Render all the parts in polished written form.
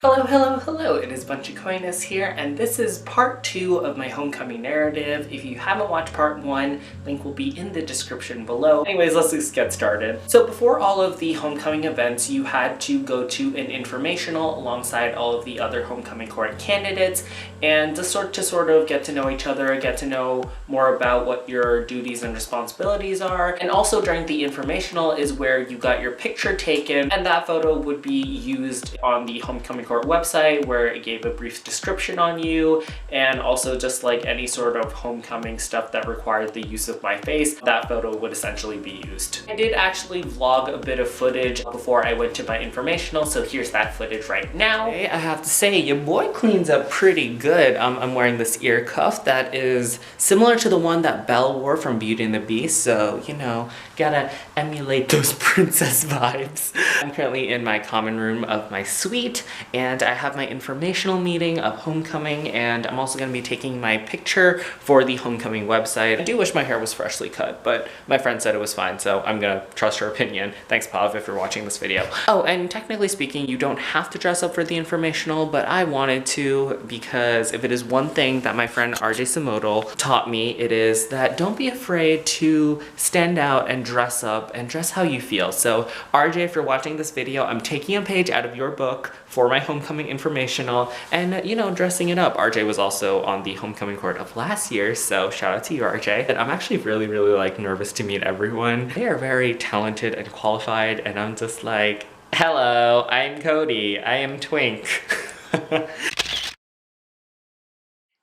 Hello, hello, hello! It is Bunchy Codyness here, and this is part 2 of my homecoming narrative. If you haven't watched part 1, link will be in the description below. Anyways, let's just get started. So before all of the homecoming events, you had to go to an informational alongside all of the other homecoming court candidates, and to sort of get to know each other, get to know more about what your duties and responsibilities are. And also during the informational is where you got your picture taken, and that photo would be used on the homecoming court website where it gave a brief description on you, and also just like any sort of homecoming stuff that required the use of my face, that photo would essentially be used. I did actually vlog a bit of footage before I went to my informational, so here's that footage right now. Hey, I have to say, your boy cleans up pretty good. I'm wearing this ear cuff that is similar to the one that Belle wore from Beauty and the Beast, so you know, gotta emulate those princess vibes. I'm currently in my common room of my suite, and I have my informational meeting of homecoming, and I'm also going to be taking my picture for the homecoming website. I do wish my hair was freshly cut, but my friend said it was fine, so I'm gonna trust her opinion. Thanks, Pav, if you're watching this video. Oh, and technically speaking, you don't have to dress up for the informational, but I wanted to, because if it is one thing that my friend RJ Simodal taught me, it is that don't be afraid to stand out and dress up and dress how you feel. So RJ, if you're watching this video, I'm taking a page out of your book for my homecoming informational and, you know, dressing it up. RJ was also on the homecoming court of last year, so shout out to you, RJ. And I'm actually really like nervous to meet everyone. They are very talented and qualified, and I'm just like, hello, I'm Cody, I am Twink.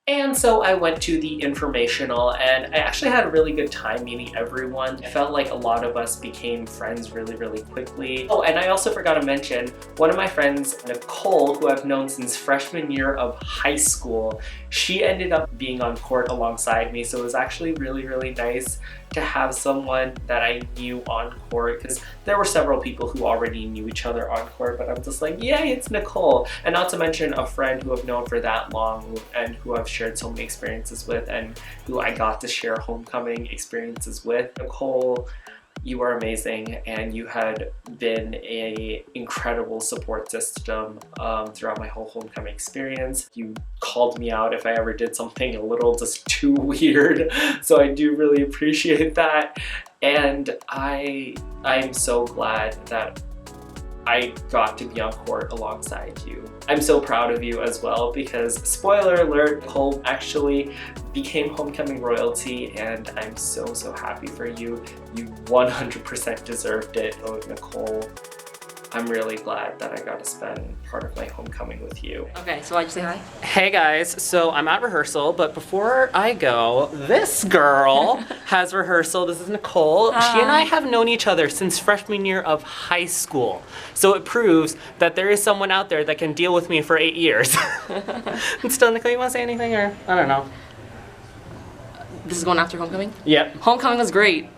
And so I went to the informational, and I actually had a really good time meeting everyone. I felt like a lot of us became friends really quickly. Oh, and I also forgot to mention, one of my friends, Nicole, who I've known since freshman year of high school, she ended up being on court alongside me, so it was actually really nice to have someone that I knew on court, because there were several people who already knew each other on court, but I'm just like, yay, it's Nicole. And not to mention a friend who I've known for that long and who I've shared so many experiences with, and who I got to share homecoming experiences with. Nicole, you are amazing, and you had been an incredible support system throughout my whole homecoming experience. You called me out if I ever did something a little just too weird, so I do really appreciate that. And I'm so glad that I got to be on court alongside you. I'm so proud of you as well, because spoiler alert, Nicole actually became homecoming royalty, and I'm so happy for you. You 100% deserved it. Oh, Nicole, I'm really glad that I got to spend part of my homecoming with you. Okay, so why'd you say hi? Hey guys, so I'm at rehearsal, but before I go, this girl has rehearsal. This is Nicole. She and I have known each other since freshman year of high school. So it proves that there is someone out there that can deal with me for 8 years. And still, Nicole, you wanna say anything, or I don't know? This is going after homecoming? Yep. Homecoming was great.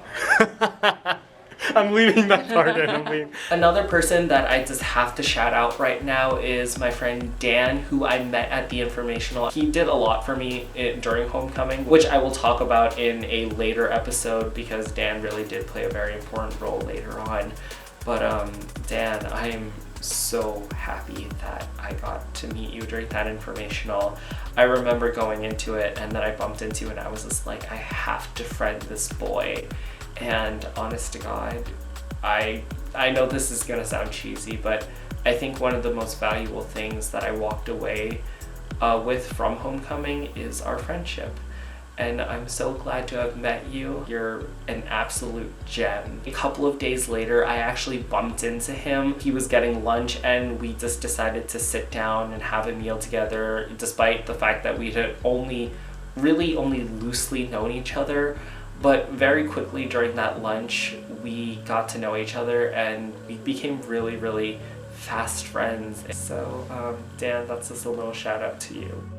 I'm leaving that part in. Another person that I just have to shout out right now is my friend Dan, who I met at the informational. He did a lot for me during homecoming, which I will talk about in a later episode, because Dan really did play a very important role later on. But Dan, I am so happy that I got to meet you during that informational. I remember going into it, and then I bumped into you, and I was just like, I have to friend this boy. And honest to God, I know this is gonna sound cheesy, but I think one of the most valuable things that I walked away with from homecoming is our friendship. And I'm so glad to have met you. You're an absolute gem. A couple of days later, I actually bumped into him. He was getting lunch, and we just decided to sit down and have a meal together, despite the fact that we had only loosely known each other. But very quickly during that lunch, we got to know each other, and we became really fast friends. So Dan, that's just a little shout out to you.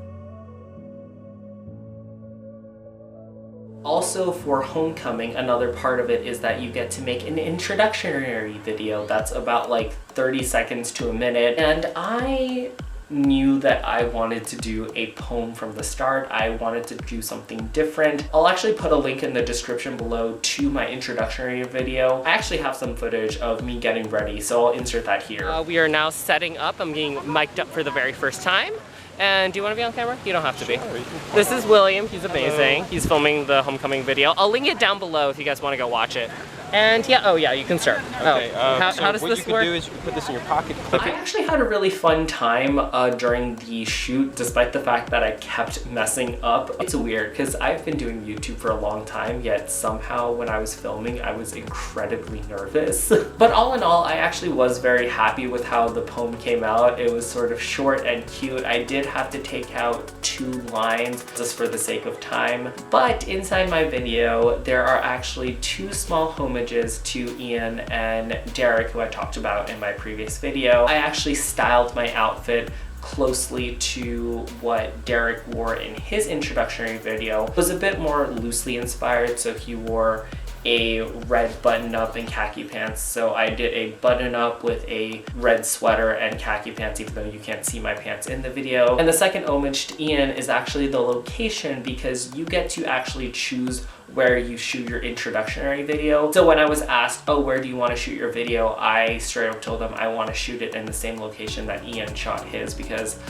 Also for homecoming, another part of it is that you get to make an introductionary video that's about like 30 seconds to a minute. And I knew that I wanted to do a poem from the start. I wanted to do something different. I'll actually put a link in the description below to my introductory video. I actually have some footage of me getting ready, so I'll insert that here. We are now setting up. I'm getting mic'd up for the very first time. And do you want to be on camera? You don't have to be. Sure, This is William. He's amazing. Hello. He's filming the homecoming video. I'll link it down below if you guys want to go watch it. And yeah, oh yeah, you can start. Okay, how so does what this you can work? do is you can put this in your pocket. I actually had a really fun time during the shoot, despite the fact that I kept messing up. It's weird because I've been doing YouTube for a long time, yet somehow when I was filming, I was incredibly nervous. But all in all, I actually was very happy with how the poem came out. It was sort of short and cute. I did have to take out 2 lines just for the sake of time. But inside my video, there are actually 2 small homages to Ian and Derek, who I talked about in my previous video. I actually styled my outfit closely to what Derek wore in his introductory video. It was a bit more loosely inspired, so he wore a red button-up and khaki pants. So I did a button-up with a red sweater and khaki pants, even though you can't see my pants in the video. And the second homage to Ian is actually the location, because you get to actually choose where you shoot your introductory video. So when I was asked, oh, where do you want to shoot your video? I straight up told them I want to shoot it in the same location that Ian shot his, because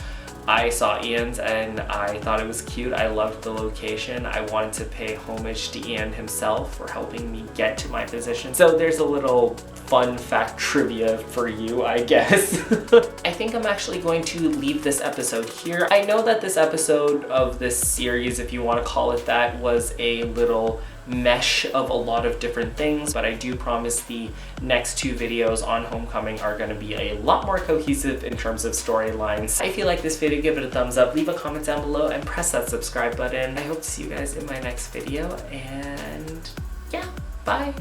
I saw Ian's and I thought it was cute. I loved the location. I wanted to pay homage to Ian himself for helping me get to my position. So there's a little fun fact trivia for you, I guess. I think I'm actually going to leave this episode here. I know that this episode of this series, if you want to call it that, was a little mesh of a lot of different things, but I do promise the next 2 videos on homecoming are going to be a lot more cohesive in terms of storylines. If you like this video, give it a thumbs up, leave a comment down below, and press that subscribe button. I hope to see you guys in my next video, and yeah, bye!